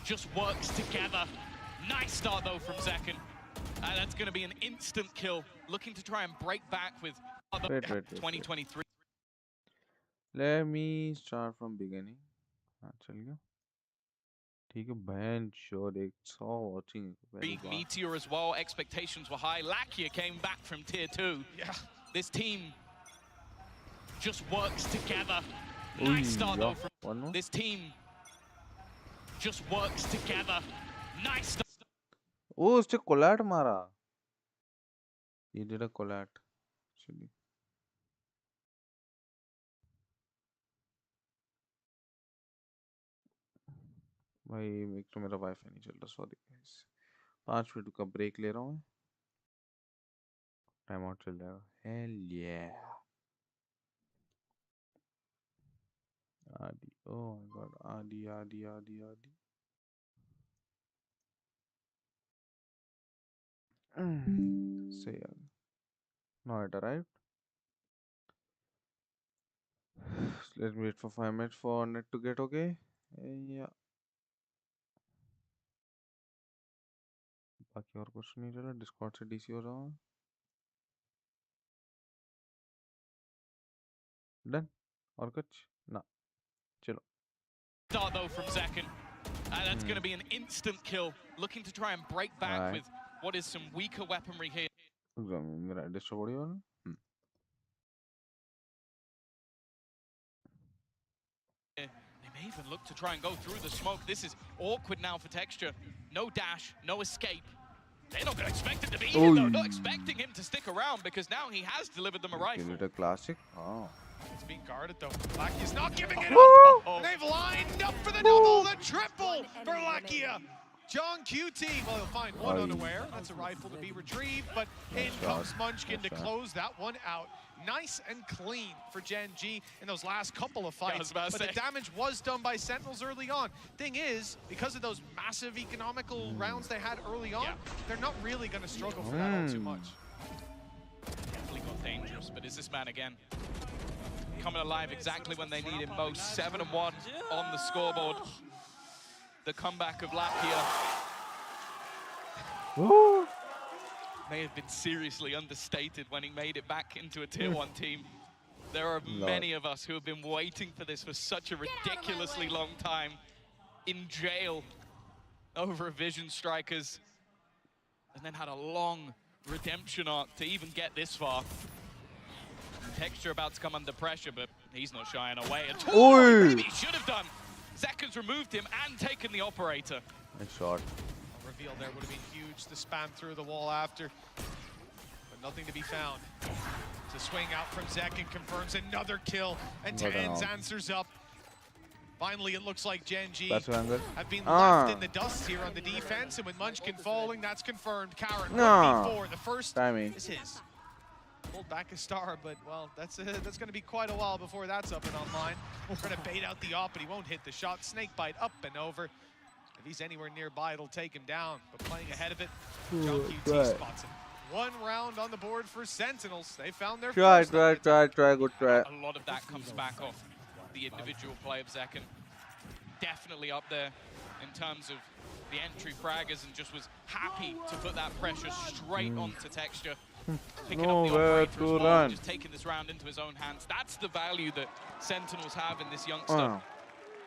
just works together. Nice start though from Zekken. That's going to be an instant kill. Looking to try and break back with other 2023. Let me start from beginning. चल गया. ठीक है, बहन sure एक saw watching. Big Meteor as well. Expectations were high. Lakia came back from tier 2. Yeah. This team just works together. Nice start though from this team. Just works together. Nice start. Oh, उसने collide मारा. He did a collide. Actually. भाई एक तो मेरा wifi नहीं चल रहा, sorry guys. 5 minute का ब्रेक ले रहा हूँ. टाइम आउट चल जाएगा. Hello yeah. आदि, oh my god, आदि. Say यार. Now it arrived. Let's wait for 5 minutes for net to get okay. Yeah. बाकी और कुछ नहीं चला. डिस्कॉर्ड से डीसी हो रहा हूँ. डन. और कुछ ना. चलो. Start though from Zekken. That's going to be an instant kill. Looking to try and break back with what is some weaker weaponry here. मेरा डिस्टर्ब हो रही है. They may even look to try and go through the smoke. This is awkward now for Texture. No dash, no escape. They're not going to expect it to be here, though. Not expecting him to stick around because now he has delivered them a rifle. Is it a classic? Oh. It's being guarded, though. Lakia's not giving it up. And they've lined up for the double, the triple for Lakia. John QT, well, he'll find one unaware. That's a rifle to be retrieved, but in comes Munchkin to close that one out. Nice and clean for Gen G in those last couple of fights. But the damage was done by Sentinels early on. Thing is, because of those massive economical rounds they had early on, they're not really going to struggle for that all too much. Definitely got dangerous, but is this man again coming alive exactly when they need him most? 7-1 on the scoreboard. The comeback of Lakia may have been seriously understated when he made it back into a tier 1 team. There are many of us who have been waiting for this for such a ridiculously long time, in jail over Vision Strikers, and then had a long redemption arc to even get this far. Texture about to come under pressure, but he's not shying away at all. Maybe he should have done. Zekken's removed him and taken the operator. Nice shot. A reveal there would have been huge to spam through the wall after, but nothing to be found. To swing out from Zekken confirms another kill, and Tans answers up. Finally, it looks like Gen G have been left in the dust here on the defense, and with Munchkin falling, that's confirmed. Karen, 1v4, the first is his. Pulled back a star, but well, that's going to be quite a while before that's up and online. We're going to bait out the op, but he won't hit the shot. Snake bite up and over. If he's anywhere nearby, it'll take him down. But playing ahead of it, John QT spots him. One round on the board for Sentinels. They found their first. Try, good try. A lot of that comes back off the individual play of Zekken. Definitely up there in terms of the entry fraggers, and just was happy to put that pressure straight onto Texture. Picking up the operator as well, just taking this round into his own hands. That's the value that Sentinels have in this youngster.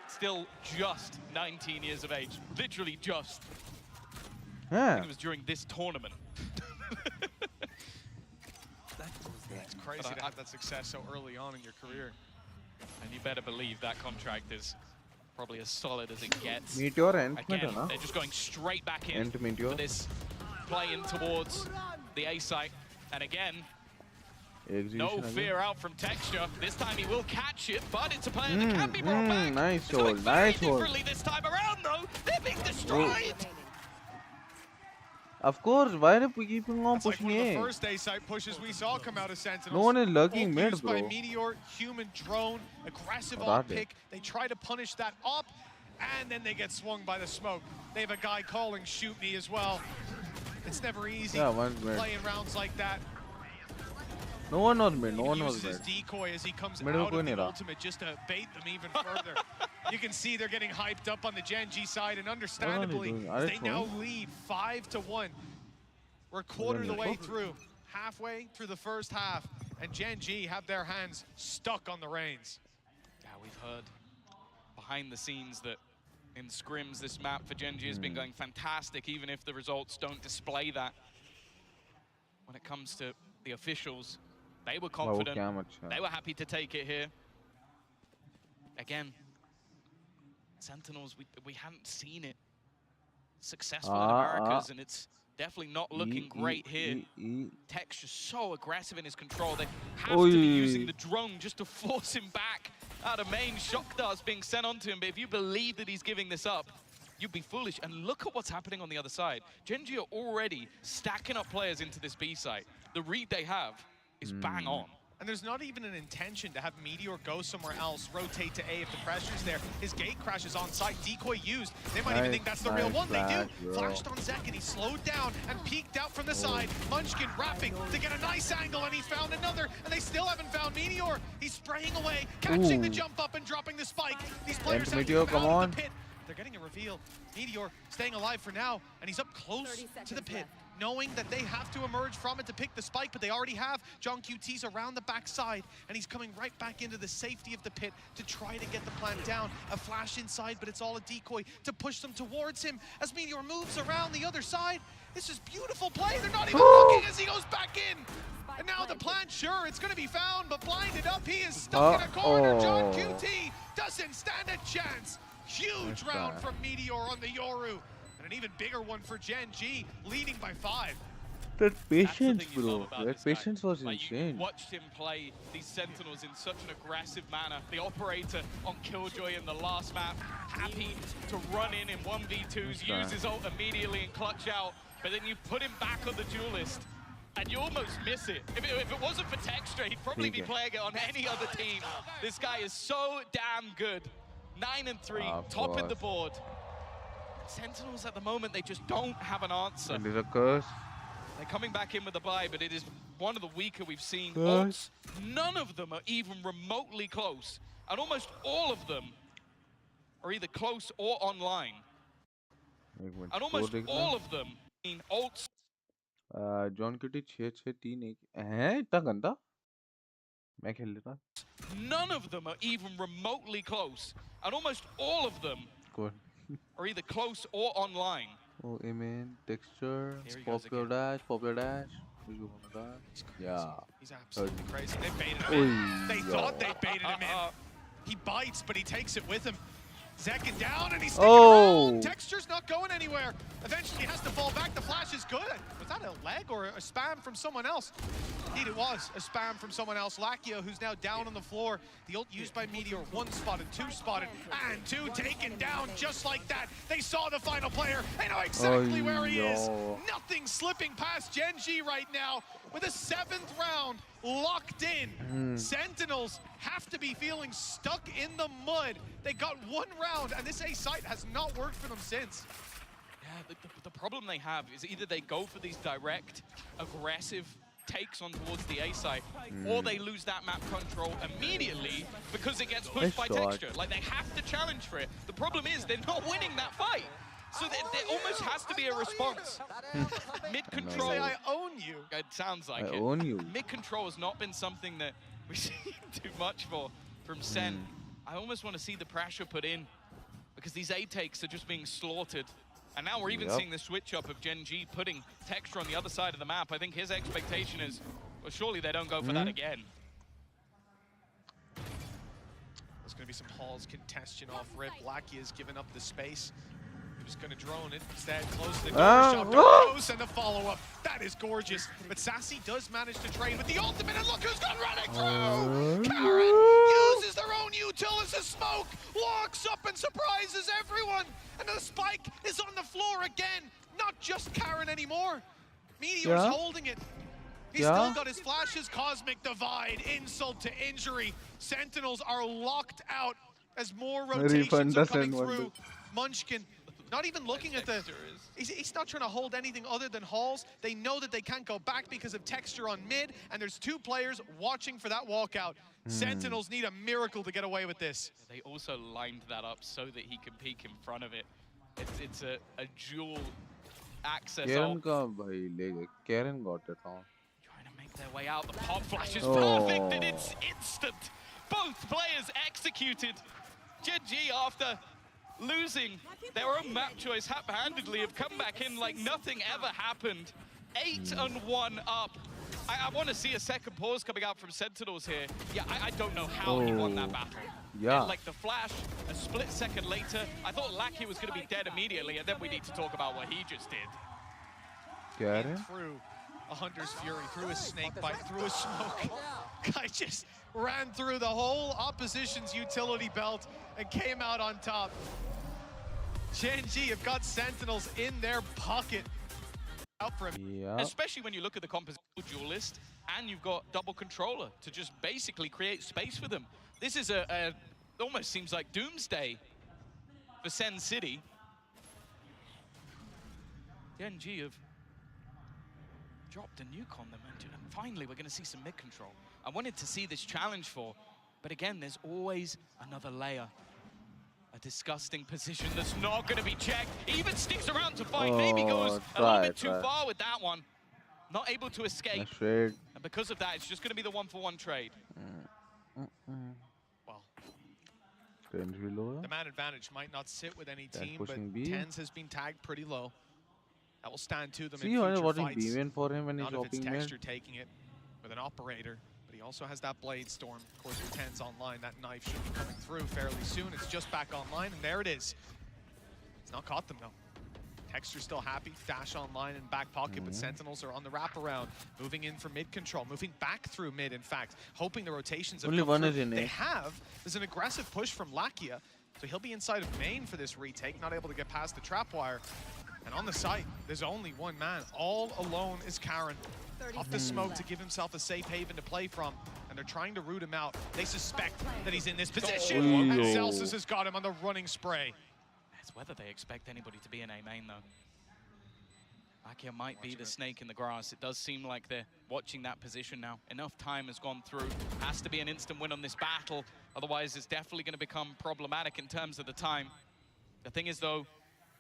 Still just 19 years of age. Literally just. I think it was during this tournament. It's crazy to have that success so early on in your career. And you better believe that contract is probably as solid as it gets. Meteor and again, they're just going straight back in for this play in towards the A site. And again, no fear out from Texture. This time he will catch it, but it's a player that can be brought back. Nice hold, nice hold. This time around, though, they're being destroyed. Of course, why are we keeping on pushing like one of the first A site pushes we saw come out of Sentinels. No one is lurking mid, bro. By Meteor, human drone, aggressive op pick. They try to punish that op, and then they get swung by the smoke. They have a guy calling shoot me as well. It's never easy playing rounds like that. No one was mid. No He one was uses mid. his decoy as he comes Middle out of the कोई नहीं रहा. ultimate just to bait them even further. You can see they're getting hyped up on the Gen G side, and understandably, doing? Are they they now throwing? lead 5-1. We're a quarter of the way through, halfway through the first half, and Gen G have their hands stuck on the reins. Yeah, we've heard behind the scenes that in scrims, this map for Gen G has been going fantastic, even if the results don't display that. When it comes to the officials, they were confident. They were happy to take it here. Again, Sentinels, we haven't seen it successful in Americas, and it's definitely not looking great here. Tech's just so aggressive in his control. They have to be using the drone just to force him back out of main. Shock darts being sent onto him, but if you believe that he's giving this up, you'd be foolish. And look at what's happening on the other side. Gen G are already stacking up players into this B site. The read they have is bang on. And there's not even an intention to have Meteor go somewhere else, rotate to A if the pressure's there. His gate crashes on site, decoy used. They might even think that's the real one. They do. Flashed on Zek, and he slowed down and peeked out from the side. Munchkin wrapping to get a nice angle, and he found another, and they still haven't found Meteor. He's spraying away, catching the jump up and dropping the spike. These players have to come out of the pit. They're getting a reveal. Meteor staying alive for now, and he's up close to the pit, knowing that they have to emerge from it to pick the spike, but they already have. John QT's around the backside, and he's coming right back into the safety of the pit to try to get the plant down. A flash inside, but it's all a decoy to push them towards him as Meteor moves around the other side. This is beautiful play. They're not even looking as he goes back in. And now the plant, sure, it's going to be found, but blinded up, he is stuck in a corner. John QT doesn't stand a chance. Huge round from Meteor on the Yoru. And an even bigger one for Gen G, leading by 5. That patience, bro. That patience was insane. You watched him play these Sentinels in such an aggressive manner. The operator on Killjoy in the last map, happy to run in 1v2s, use his ult immediately and clutch out. But then you put him back on the duelist, and you almost miss it. If it wasn't for Textra, he'd probably be playing it on any other team. This guy is so damn good. 9-3, top in the board. Sentinels at the moment, they just don't have an answer. And there's a curse. They're coming back in with the buy, but it is one of the weaker we've seen. Ults, none of them are even remotely close. And almost all of them are either close or online. And almost all of them mean ults. John QT 6-6-3 हैं इतना गंदा मैं खेल लेता None of them are even remotely close, and almost all of them are either close or online. Oh, amen. Texture, popular dash. Yeah. He's absolutely crazy. They baited him in. They thought they baited him in. He bites, but he takes it with him. Zekin down, and he's sticking around. Texture's not going anywhere. Eventually, he has to fall back. The flash is good. Was that a leg or a spam from someone else? Indeed, it was a spam from someone else. Lakia, who's now down on the floor. The ult used by Meteor. 1 spotted, 2 spotted, and 2 taken down just like that. They saw the final player. They know exactly where he is. Nothing slipping past Gen G right now with a 7th round locked in. Sentinels have to be feeling stuck in the mud. They got 1 round, and this A site has not worked for them since. Yeah, the problem they have is either they go for these direct, aggressive takes on towards the A site, or they lose that map control immediately because it gets pushed by Texture. Like, they have to challenge for it. The problem is they're not winning that fight. So there almost has to be a response. Mid-control. Say, I own you. It sounds like it. I own you. Mid-control has not been something that we've seen too much from Sen. I almost want to see the pressure put in, because these A takes are just being slaughtered. And now we're even seeing the switch up of Gen G putting Texture on the other side of the map. I think his expectation is, well, surely they don't go for that again. There's going to be some Hall's congestion off rip. Lakia has given up the space. He was going to drone it. Instead, close the door, shot goes, and the follow-up. That is gorgeous. But Sassy does manage to trade with the ultimate, and look who's gone running through! Karen uses their own util as a smoke, walks up and surprises everyone. And the spike is on the floor again. Not just Karen anymore. Meteor's holding it. He's still got his flashes. Cosmic Divide, insult to injury. Sentinels are locked out as more rotations are coming through. Munchkin Not even looking at the... He's not trying to hold anything other than halls. They know that they can't go back because of texture on mid, and there's 2 players watching for that walkout. Sentinels need a miracle to get away with this. They also lined that up so that he can peek in front of it. It's a dual access. Karen Karen got it on. Trying to make their way out. The pop flash is perfect, and it's instant. Both players executed. GG, after losing their own map choice haphazardly, have come back in like nothing ever happened. 8-1 up. I want to see a second pause coming out from Sentinels here. Yeah, I don't know how he won that battle. Yeah. And like the flash, a split second later, I thought Lackey was going to be dead immediately, and then we need to talk about what he just did. Karen? Through a Hunter's Fury, through a Snake Bite, through a Smoke. Guy just ran through the whole opposition's utility belt and came out on top. Gen.G have got Sentinels in their pocket. Out for him. Yeah. Especially when you look at the composition duelist, and you've got double controller to just basically create space for them. This is it almost seems like doomsday for Sen City. Gen.G have dropped a nuke on them, and finally we're going to see some mid control. I wanted to see this challenge for, but again, there's always another layer. A disgusting position that's not going to be checked. Even sticks around to fight. Maybe goes a little bit too far with that one. Not able to escape. And because of that, it's just going to be the 1-for-1 trade. Well, the man advantage might not sit with any team, but Tens has been tagged pretty low. That will stand to them in future fights. For him when None of its texture taking it with an operator. But he also has that Blade Storm. Of course, with Tens online, that knife should be coming through fairly soon. It's just back online, and there it is. It's not caught them, though. Texture's still happy. Dash online in back pocket, but Sentinels are on the wraparound. Moving in for mid control. Moving back through mid, in fact. Hoping the rotations have come through. They have. There's an aggressive push from Lakia. So he'll be inside of main for this retake. Not able to get past the trapwire. And on the site, there's only one man. All alone is Karen. Off the smoke to give himself a safe haven to play from. And they're trying to root him out. They suspect that he's in this position. And Celsius has got him on the running spray. It's whether they expect anybody to be in A main, though. Lakia might be the snake in the grass. It does seem like they're watching that position now. Enough time has gone through. Has to be an instant win on this battle. Otherwise, it's definitely going to become problematic in terms of the time. The thing is, though,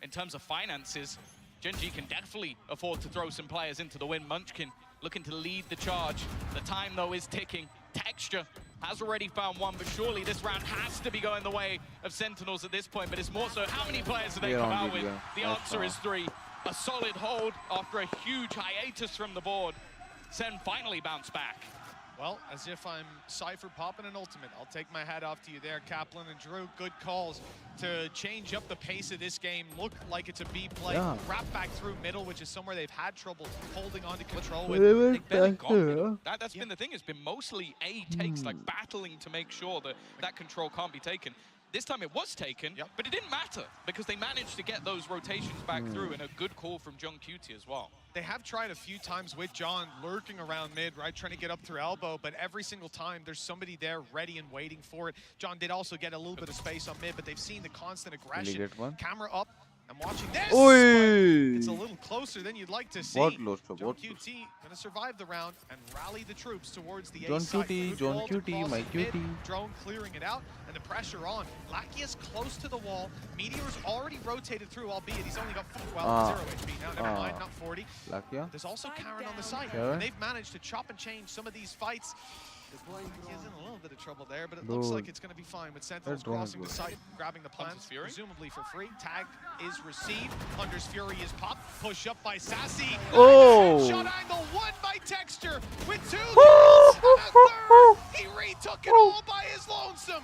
in terms of finances, Gen.G can definitely afford to throw some players into the win. Munchkin looking to lead the charge. The time, though, is ticking. Texture has already found one, but surely this round has to be going the way of Sentinels at this point. But it's more so, how many players do they come out with? The answer is 3. A solid hold after a huge hiatus from the board. Sen finally bounced back. Well, as if I'm Cypher popping an ultimate. I'll take my hat off to you there, Kaplan and Drew. Good calls to change up the pace of this game. Look like it's a B play. Wrap back through middle, which is somewhere they've had trouble holding on to control with. They've barely gone middle. That's been the thing. It's been mostly A takes, like battling to make sure that that control can't be taken. This time it was taken, but it didn't matter because they managed to get those rotations back through, and a good call from John Cutie as well. They have tried a few times with John lurking around mid, right, trying to get up through elbow, but every single time there's somebody there ready and waiting for it. John did also get a little bit of space on mid, but they've seen the constant aggression. Camera up. I'm watching this. It's a little closer than you'd like to see. John QT gonna survive the round and rally the troops towards the A side. John QT, my QT. Drone clearing it out, and the pressure on. Lakia's close to the wall. Meteor's already rotated through, albeit he's only got 0 HP now. Never mind, not 40. Lakia. There's also Karen on the side. And they've managed to chop and change some of these fights. He's in a little bit of trouble there, but it looks like it's going to be fine with Sentinels crossing the site, grabbing the plants, presumably for free. Tag is received. Hunter's Fury is popped. Push up by Sassy. Shot angle, one by Texture with 2 leads and a third. He retook it all by his lonesome.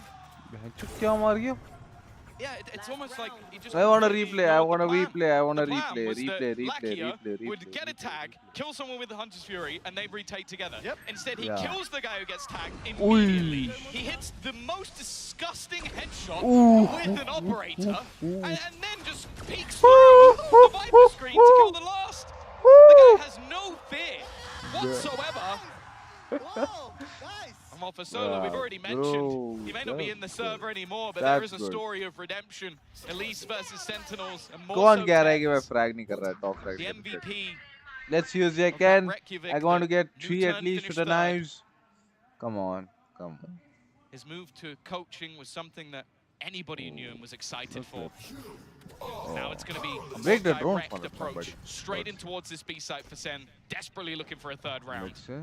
Yeah, it's almost like he just... I want to replay, I want to replay, I want to replay. Lakia would get a tag, kill someone with the Hunter's Fury, and they retake together. Instead, he kills the guy who gets tagged immediately. He hits the most disgusting headshot with an operator, and then just peeks through the Viper screen to kill the last. The guy has no fear whatsoever. Whoa, guys. And while for Solo, we've already mentioned, bro, he may not be in the server anymore, but That's there is a good. story of redemption. Elise versus Sentinels, and more कौन so कह रहा है कि मैं Tex, frag नहीं कर रहा है, top frag the नहीं कर रहा है? MVP Let's use of that again. Reykjavik I want to that get 3 at Newturn least with finished the third. knives. Come on, come on. His move to coaching was something that anybody in Newham was excited for. Now it's going to be a Break the more drone direct for approach, somebody. straight in towards this B site for Sen, desperately looking for a third round. Let's see.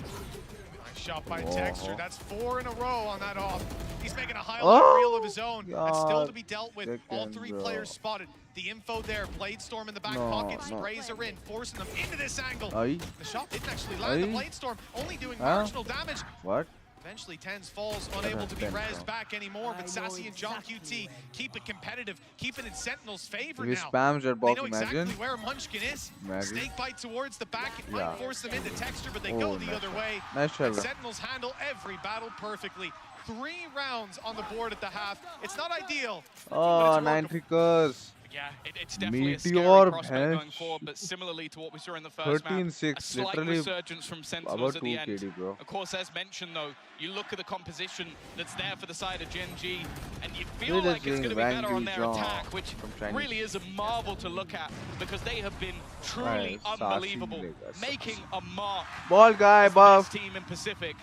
Nice shot by Oh. Texture. That's 4 in a row on that off. He's making a highlight Oh, reel of his own. That's still to be dealt with. All Second, 3 bro. players spotted. The info there. Blade Storm in the back No, pocket. no. Sprays her in, forcing them into this angle. Aye. The shot didn't actually land. The Aye. Blade Storm only doing Huh? marginal damage. What? Eventually, Tens falls, unable to be Tens rezzed fall. back anymore, but Sassy and John QT keep it competitive, keep it in Sentinel's favor If he now. spams your They box, know exactly imagine. where Munchkin is. Imagine. Snake bite towards the back, it might Yeah. force them into Texture, but they Oh, go the nice other shot. way. Nice shot, And bro. Sentinels handle every battle perfectly. 3 rounds on the board at the half. It's not ideal, Oh, but it's 9 workable. triggers. Yeah, it's definitely a Meteor scary prospect going bench. forward, but similarly to what we saw in the first map, 13-6, a slight literally resurgence from Sentinels about at the 2 end. KD, bro. Of course, as mentioned though, you look at the composition that's there for the side of Gen G, and you feel They're like just it's going to be doing better on their Wang Yu attack, which from Chinese. really is a marvel to look at, because they have been truly Right, Sassy unbelievable, Vegas. making a mark Ball guy, as the best buff. team in Pacific,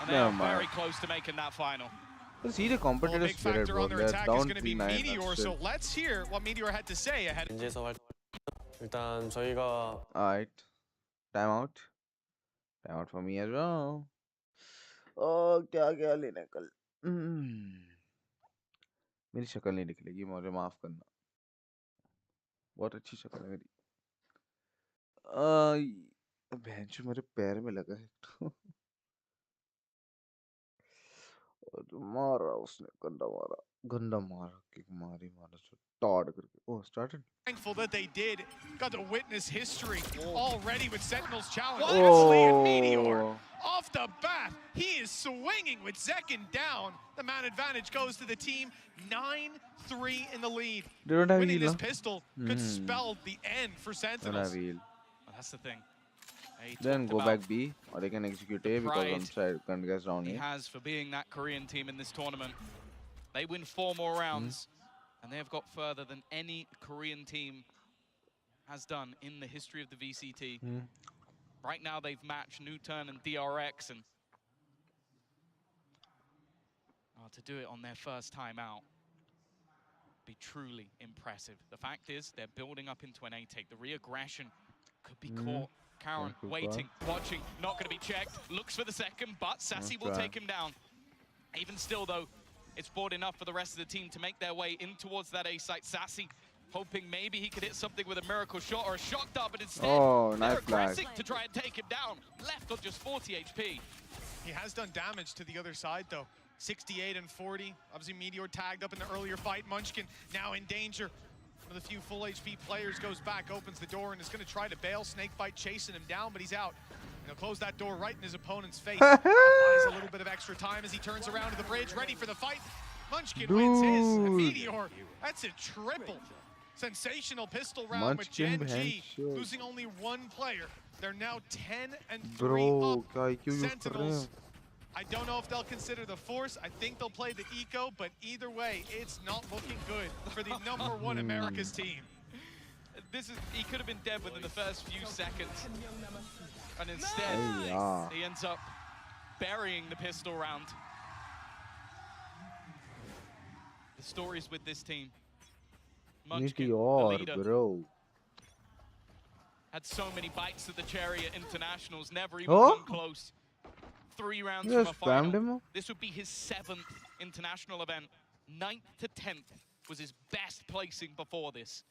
and they Never are very mind. close to making that final. Let's see the Well, a competitive big spirit, factor bro. on their They're attack is down going to be 3-9. Meteor, so let's hear what Meteor had to say ahead. 인지에서 일단 저희가 Alright. Time out. Time out for me as well. Oh, क्या लेना कल? मेरी शक्ल नहीं निकलेगी, मुझे माफ करना. बहुत अच्छी शक्ल है मेरी. बेंच मेरे पैर में लगा है. और मारा उसने, गंदा मारा, किक मारा टॉड करके. Oh, started. Thankful that they did. Got to witness history already with Sentinel's challenge. Oh. Leslie and Meteor off the bat. He is swinging with Zekin down. The man advantage goes to the team. 9-3 in the lead. They don't have Winning heal, this no? pistol could spell the end for Don't have Sentinels. heal. Well, that's the thing. He Then talked go about back B, or they can execute A the because pride one side can't get down he A. has for being that Korean team in this tournament. They win 4 more rounds, and they have got further than any Korean team has done in the history of the VCT. Right now, they've matched Newturn and DRX, and to do it on their first time out be truly impressive. The fact is, they're building up into an A-take. The re-aggression could be caught. Karen waiting, watching, not going to be checked. Looks for the second, but Sassy will take him down. Even still, though, it's bought enough for the rest of the team to make their way in towards that A site. Sassy hoping maybe he could hit something with a miracle shot or a shock dart, but instead, Oh, they're nice flag. aggressive to try and take him down. Left on just 40 HP. He has done damage to the other side, though. 68 and 40. Obviously, Meteor tagged up in the earlier fight. Munchkin now in danger. One of the few full HP players goes back, opens the door, and is going to try to bail. Snakebite chasing him down, but he's out. And he'll close that door right in his opponent's face. Buys a little bit of extra time as he turns around to the bridge, ready for the fight. Munchkin wins his. And Meteor, that's a triple. Sensational pistol round with Munchkin Gen G, bench. losing only 1 player. They're now 10 and 3 Bro, up. क्या IQ use कर रहे Sentinels, हैं? I don't know if they'll consider the Force. I think they'll play the Eco, but either way, it's not looking good for the #1 America's team. He could have been dead within the first few seconds. And instead, yeah. he ends up burying the pistol round. The stories with this team. Munchkin, the Meteor, leader, bro. had so many bites at the Chariot Internationals, never even Oh? come close. 3 rounds You from a just spammed final. him? This would be his 7th international event. 9th to 10th was his best placing before this.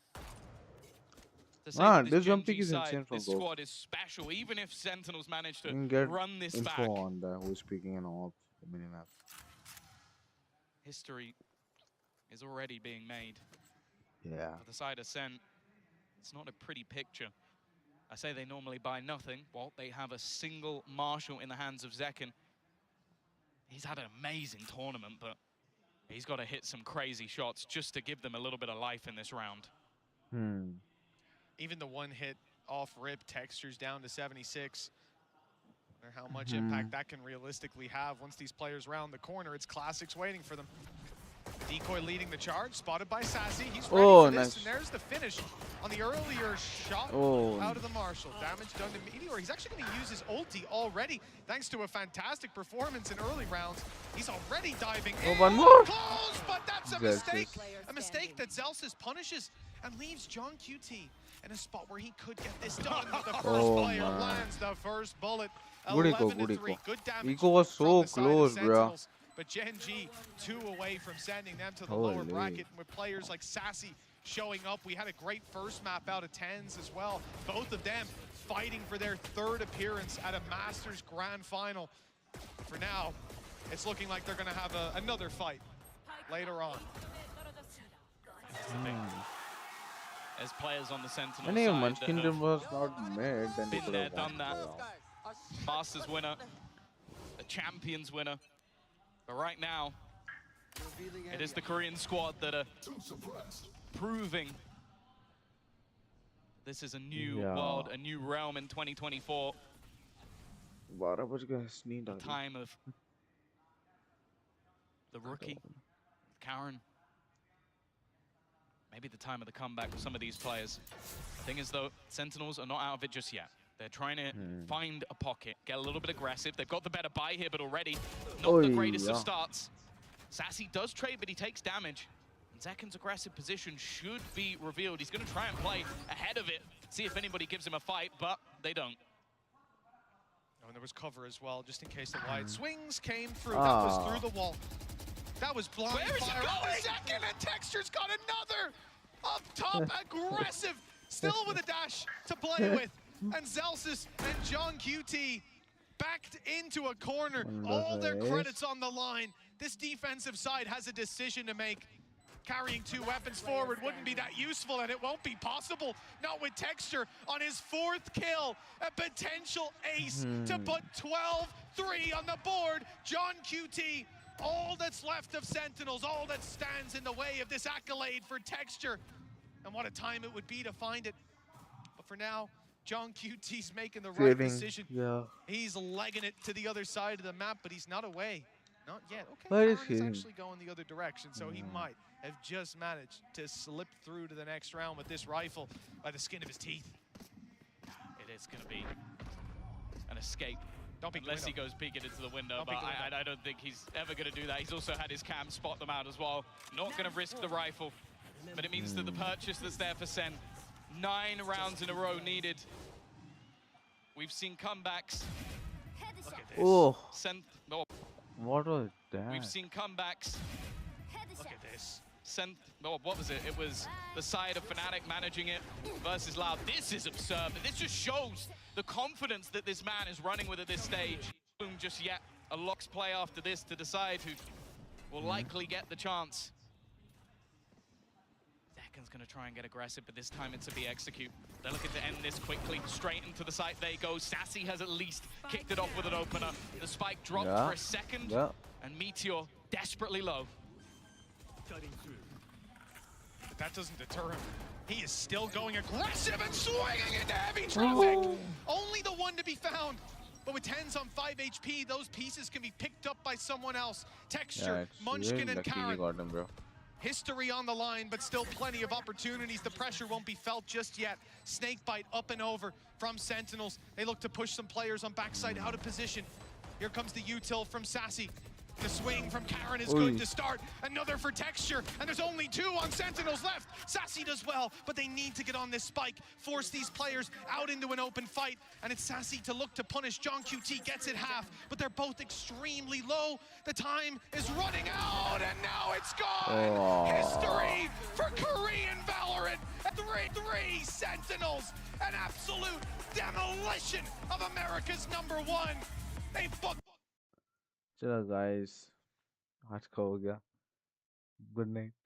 To say that this Gen jump G pick is side, insane from this both. squad is special, even if Sentinels managed You can to get run this info back. on the who's speaking and all the minimap. History is already being made. Yeah. For the side of Sen, it's not a pretty picture. I say they normally buy nothing. Well, they have a single Marshall in the hands of Zekin. He's had an amazing tournament, but he's got to hit some crazy shots just to give them a little bit of life in this round. Even the 1 hit off rip, Textures down to 76. Or how much impact that can realistically have once these players round the corner. It's Classics waiting for them. Decoy leading the charge, spotted by Sassy. He's ready for this, nice. and there's the finish on the earlier shot out of the Marshall. Damage done to Meteor. He's actually going to use his ulti already, thanks to a fantastic performance in early rounds. He's already diving in. One more. Close, but that's a mistake. A mistake that Zelsis punishes and leaves John QT in a spot where he could get this done. But the first player lands the first bullet. 11-3. Good damage. Eco was so from the side of close, bro. Sentinels. But Gen G, 2 away from sending them to the lower bracket. And with players like Sassy showing up, we had a great first map out of 10s as well. Both of them fighting for their 3rd appearance at a Masters Grand Final. For now, it's looking like they're going to have another fight later on. As players on the Sentinel Any side Munchkin that have was not made, then they been could there, have done won. that. Masters winner, a Champions winner. But right now, it is the Korean squad that are proving this is a new world, a new realm in 2024. The time of the rookie, Karen. Maybe the time of the comeback for some of these players. The thing is, though, Sentinels are not out of it just yet. They're trying to find a pocket, get a little bit aggressive. They've got the better buy here, but already not the greatest of starts. Sassy does trade, but he takes damage. And Zekin's aggressive position should be revealed. He's going to try and play ahead of it, see if anybody gives him a fight, but they don't. Oh, and there was cover as well, just in case the wide swings came through. That was through the wall. That was blind fire. Zekin, and Texture's got another up top, aggressive, still with a dash to play with. And Zelsis and John QT backed into a corner. All their credits on the line. This defensive side has a decision to make. Carrying 2 weapons forward wouldn't be that useful, and it won't be possible. Not with Texture on his 4th kill. A potential ace to put 12-3 on the board. John QT, all that's left of Sentinels, all that stands in the way of this accolade for Texture. And what a time it would be to find it. But for now, John QT's making the right decision. He's legging it to the other side of the map, but he's not away. Not yet. Okay, Karen's actually going the other direction, so he might have just managed to slip through to the next round with this rifle by the skin of his teeth. It is going to be an escape. Don't peek Unless he goes peeking into the window, but I don't think he's ever going to do that. He's also had his cam spot them out as well. Not going to risk the rifle, but it means that the purchase that's there for Sen, 9 rounds in a row needed. We've seen comebacks. Look at this. Oh, Sen, oh, what was that? we've seen comebacks. Look at this. Oh, what was it? It was the side of Fnatic managing it versus Loud. This is absurd. This just shows the confidence that this man is running with at this stage. Boom, just yet a locks play after this to decide who will likely get the chance. Zekin's going to try and get aggressive, but this time it's a be execute. They're looking to end this quickly. Straight into the site they go. Sassy has at least kicked it off with an opener. The spike dropped for a second, and Meteor desperately low. But that doesn't deter him. He is still going aggressive and swinging into heavy traffic. Only the one to be found. But with 10s on 5 HP, those pieces can be picked up by someone else. Texture, Munchkin, and Karen. History on the line, but still plenty of opportunities. The pressure won't be felt just yet. Snakebite up and over from Sentinels. They look to push some players on backside out of position. Here comes the util from Sassy. The swing from Karen is good to start. Another for Texture, and there's only 2 on Sentinels left. Sassy does well, but they need to get on this spike, force these players out into an open fight, and it's Sassy to look to punish. John QT gets it half, but they're both extremely low. The time is running out, and now it's gone. History for Korean Valorant. 3-3 Sentinels, an absolute demolition of America's #1. They fuck. चलो guys, आज का हो गया. Good night.